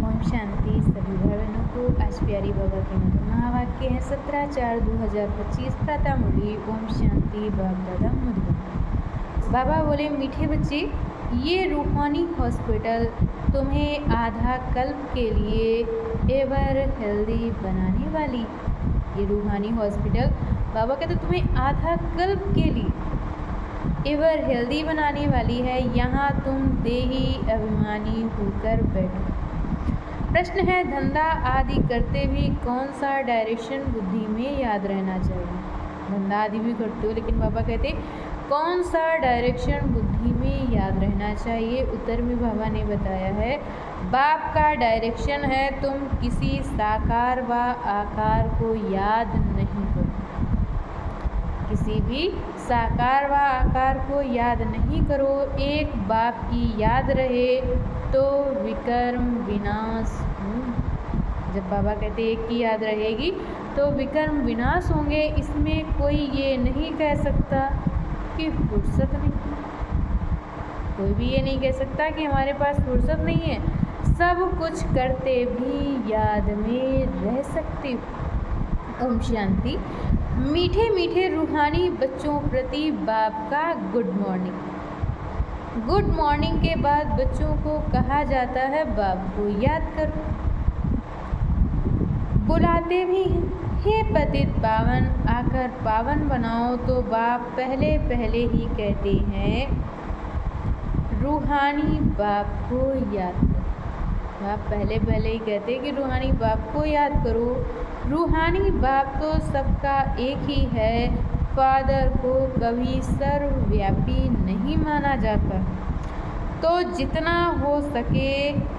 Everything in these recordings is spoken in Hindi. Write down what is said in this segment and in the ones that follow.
ओम शांति। सभी भाई बहनों को आज प्यारी बाबा के मधुर महावाक्य हैं 17/4/2025 प्रातः मुरली। ओम शांति। बाप दादा मधुबन। बाबा बोले, मीठे बच्चे, ये रूहानी हॉस्पिटल तुम्हें आधा कल्प के लिए एवर हेल्दी बनाने वाली। ये रूहानी हॉस्पिटल बाबा कहते तुम्हें आधा कल्प के लिए एवर हेल्दी बनाने वाली है। यहाँ तुम देही अभिमानी होकर बैठो। प्रश्न है, धंधा आदि करते भी कौन सा डायरेक्शन बुद्धि में याद रहना चाहिए? धंधा आदि भी करते हो, लेकिन बाबा कहते कौन सा डायरेक्शन बुद्धि में याद रहना चाहिए? उत्तर में बाबा ने बताया है, बाप का डायरेक्शन है तुम किसी साकार व आकार को याद नहीं करो। किसी भी साकार व आकार को याद नहीं करो। एक बाप की याद रहे तो विकर्म विनाश हो। जब बाबा कहते एक की याद रहेगी तो विकर्म विनाश होंगे। इसमें कोई ये नहीं कह सकता कि फुर्सत नहीं। कोई भी ये नहीं कह सकता कि हमारे पास फुर्सत नहीं है। सब कुछ करते भी याद में रह सकते हो। ओम शांति। मीठे मीठे रूहानी बच्चों प्रति बाप का गुड मॉर्निंग। गुड मॉर्निंग के बाद बच्चों को कहा जाता है बाप को याद करो। बुलाते भी हैं, हे पतित पावन आकर पावन बनाओ, तो बाप पहले पहले ही कहते हैं रूहानी बाप को याद करो। बाप पहले पहले ही कहते हैं कि रूहानी बाप को याद करो। रूहानी बाप तो सबका एक ही है। फादर को कभी सर्वव्यापी नहीं माना जाता। तो जितना हो सके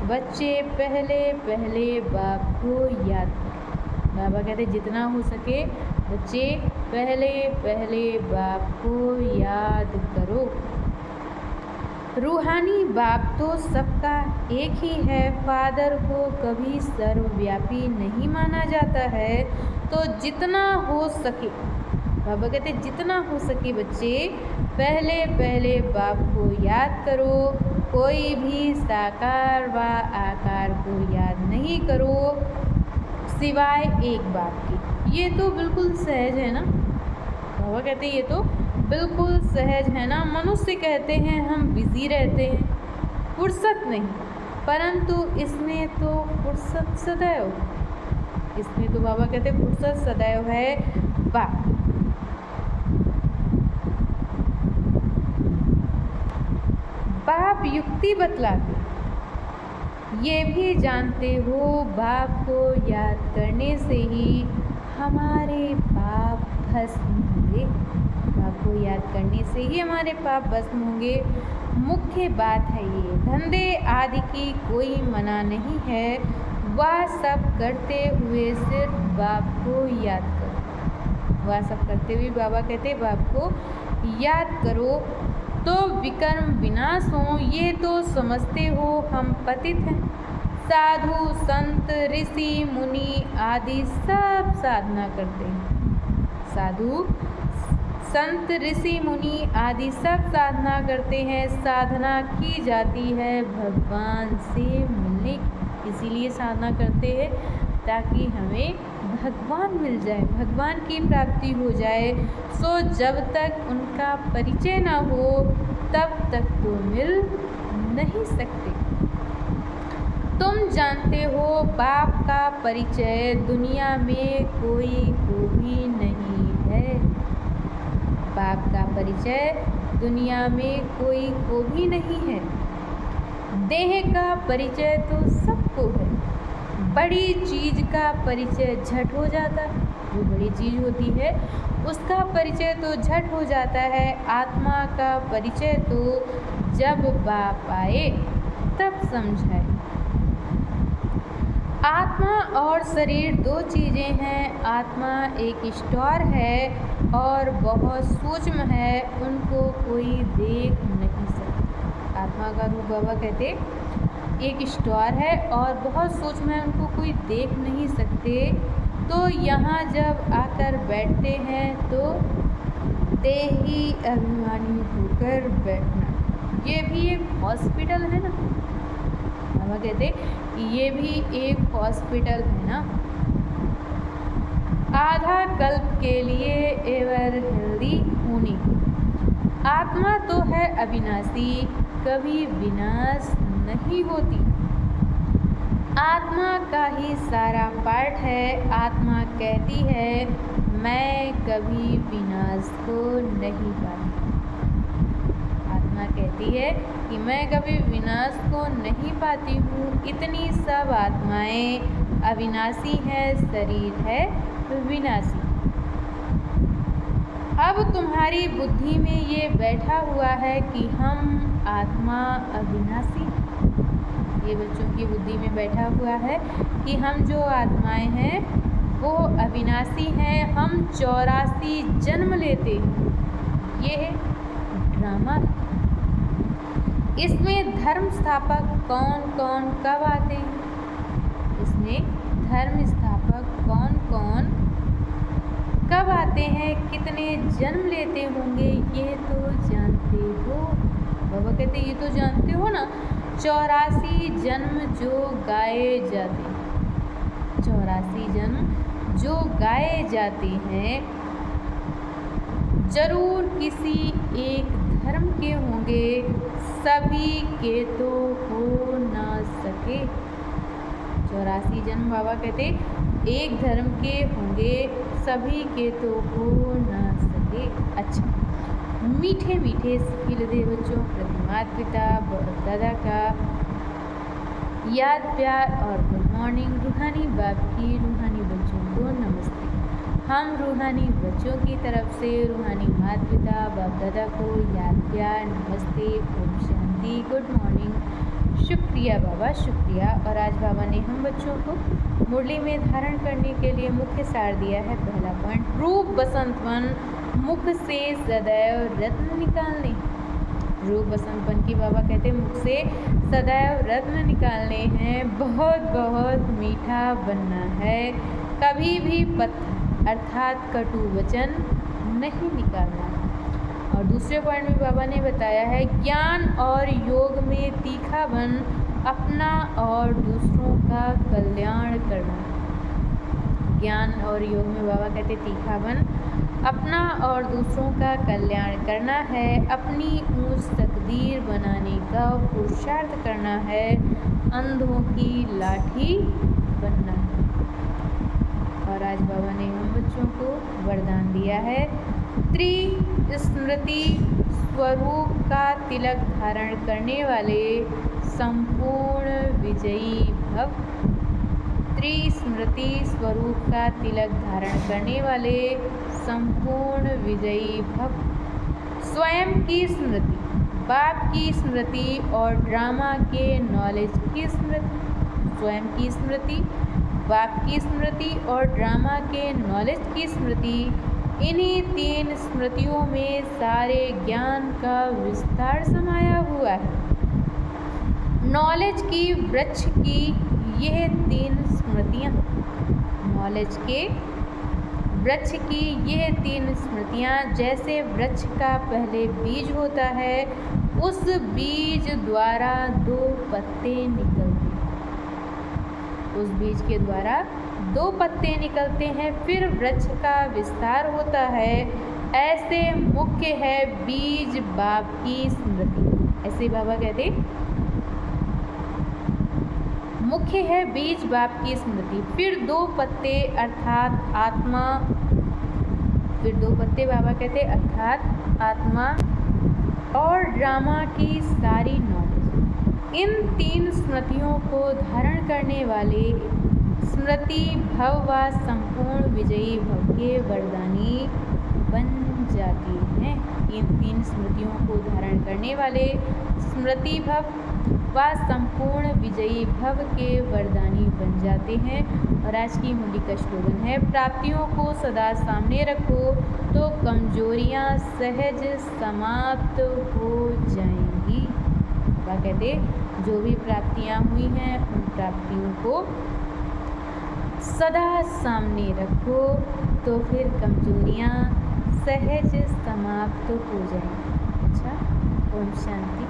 बच्चे पहले पहले बाप को याद करो। बाबा कहते जितना हो सके बच्चे पहले पहले बाप को याद करो। रूहानी बाप तो सबका एक ही है। फादर को कभी सर्वव्यापी नहीं माना जाता है। तो जितना हो सके, बाबा कहते जितना हो सके बच्चे पहले पहले बाप को याद करो। कोई भी साकार व आकार को याद नहीं करो सिवाय एक बाप की। ये तो बिल्कुल सहज है ना। बाबा कहते ये तो बिल्कुल सहज है ना। मनुष्य कहते हैं हम बिजी रहते हैं, फुर्सत नहीं, परंतु इसमें तो फुर्सत सदैव। इसमें तो बाबा कहते फुर्सत सदैव है। बाप बाप युक्ति बतलाते, ये भी जानते हो बाप को याद करने से ही हमारे पाप भस्म होंगे। बाप को याद करने से ही हमारे पाप भस्म होंगे। मुख्य बात है ये। धंधे आदि की कोई मना नहीं है। वह सब करते हुए सिर्फ बाप को याद करो। वह सब करते हुए बाबा कहते बाप को याद करो तो विकर्म विनाश हो। ये तो समझते हो हम पतित हैं। साधु संत ऋषि मुनि आदि सब साधना करते हैं। साधु संत ऋषि मुनि आदि सब साधना करते हैं। साधना की जाती है भगवान से मिलने, इसीलिए साधना करते हैं ताकि हमें भगवान मिल जाए, भगवान की प्राप्ति हो जाए। सो जब तक उनका परिचय ना हो तब तक तो मिल नहीं सकते। तुम जानते हो बाप का परिचय दुनिया में कोई को भी नहीं है। बाप का परिचय दुनिया में कोई को भी नहीं है। देह का परिचय तो सबको है। बड़ी चीज का परिचय झट हो जाता है। जो बड़ी चीज होती है उसका परिचय तो झट हो जाता है। आत्मा का परिचय तो जब बाप आए तब समझाए। आत्मा और शरीर दो चीज़ें हैं। आत्मा एक स्टार है और बहुत सूक्ष्म है, उनको कोई देख नहीं सकता। आत्मा का रूप बाबा कहते एक स्टार है और बहुत सूक्ष्म है, उनको कोई देख नहीं सकते। तो यहाँ जब आकर बैठते हैं तो देही अभिमानी होकर बैठना, ये भी एक हॉस्पिटल है ना। बाबा कहते ये भी एक हॉस्पिटल है ना। आधा कल्प के लिए एवर हेल्दी होने की। आत्मा तो है अविनाशी, कभी विनाश नहीं होती। आत्मा का ही सारा पार्ट है। आत्मा कहती है मैं कभी विनाश को नहीं पाती। आत्मा कहती है कि मैं कभी विनाश को नहीं पाती हूँ। इतनी सब आत्माएं अविनाशी हैं, शरीर है विनाशी। अब तुम्हारी बुद्धि में ये बैठा हुआ है कि हम आत्मा अविनाशी। ये बच्चों की बुद्धि में बैठा हुआ है कि हम जो आत्माएं हैं वो अविनाशी हैं, हम 84 जन्म लेते हैं। ये है ड्रामा। इसमें धर्म स्थापक कौन कौन कब आते हैं? इसमें धर्म स्थापक कौन कौन कब आते हैं, कितने जन्म लेते होंगे, ये तो जानते हो। बाबा कहते ये तो जानते हो ना। 84 जन्म जो गाए जाते हैं, 84 जन्म जो गाए जाते हैं, जरूर किसी एक धर्म के होंगे, सभी के तो हो ना सके। 84 जन्म बाबा कहते एक धर्म के होंगे, सभी के तो हो ना सके। अच्छा, मीठे मीठे सिखिल दे बच्चों प्रति माता पिता बाप दादा का याद प्यार और गुड मॉर्निंग। रूहानी बाप की रूहानी बच्चों को नमस्ते। हम रूहानी बच्चों की तरफ से रूहानी माता पिता बाप दादा को याद प्यार नमस्ते, ओम शांति, गुड मॉर्निंग, शुक्रिया बाबा शुक्रिया। और आज बाबा ने हम बच्चों को मुरली में धारण करने के लिए मुख्य सार दिया है। पहला पॉइंट, रूप बसंतवन मुख से सदैव रत्न निकालने। रूप बसंतवन की बाबा कहते मुख से सदैव रत्न निकालने हैं, बहुत बहुत मीठा बनना है, कभी भी पत्थर अर्थात कटु वचन नहीं निकालना। और दूसरे पॉइंट में बाबा ने बताया है ज्ञान और योग में तीखा बन अपना और दूसरों का कल्याण करना। ज्ञान और योग में बाबा कहते तीखा बन अपना और दूसरों का कल्याण करना है, अपनी ऊंच तकदीर बनाने का पुरुषार्थ करना है, अंधों की लाठी बनना है। और आज बाबा ने हम बच्चों को वरदान दिया है त्रिस्मृति स्वरूप का तिलक धारण करने वाले संपूर्ण विजयी भव। त्रिस्मृति स्वरूप का तिलक धारण करने वाले संपूर्ण विजयी भव। स्वयं की स्मृति, बाप की स्मृति और ड्रामा के नॉलेज की स्मृति। स्वयं की स्मृति, बाप की स्मृति और ड्रामा के नॉलेज की स्मृति, इन्हीं 3 स्मृतियों में सारे ज्ञान का विस्तार समाया हुआ है। नॉलेज की वृक्ष की यह 3 स्मृतियाँ, नॉलेज के वृक्ष की यह 3 स्मृतियाँ जैसे वृक्ष का पहले बीज होता है, उस बीज द्वारा 2 पत्ते निकलते हैं। उस बीज के द्वारा 2 पत्ते निकलते हैं, फिर वृक्ष का विस्तार होता है। ऐसे मुख्य है बीज बाप की स्मृति। ऐसे बाबा कहते मुख्य है बीज बाप की स्मृति, फिर 2 पत्ते अर्थात आत्मा, फिर 2 पत्ते बाबा कहते अर्थात आत्मा और ड्रामा की सारी नॉलेज। इन 3 स्मृतियों को धारण करने वाले स्मृति भव व संपूर्ण विजयी भव के वरदानी बन जाती हैं। इन 3 स्मृतियों को धारण करने वाले स्मृति भव व संपूर्ण विजयी भव के वरदानी बन जाते हैं। और आज की मुरली का स्लोगन है प्राप्तियों को सदा सामने रखो तो कमजोरियां सहज समाप्त हो जाएंगी। बाबा कहते जो भी प्राप्तियां हुई हैं उन प्राप्तियों को सदा सामने रखो तो फिर कमजोरियां सहज समाप्त हो जाएंगी। अच्छा, ओम शांति।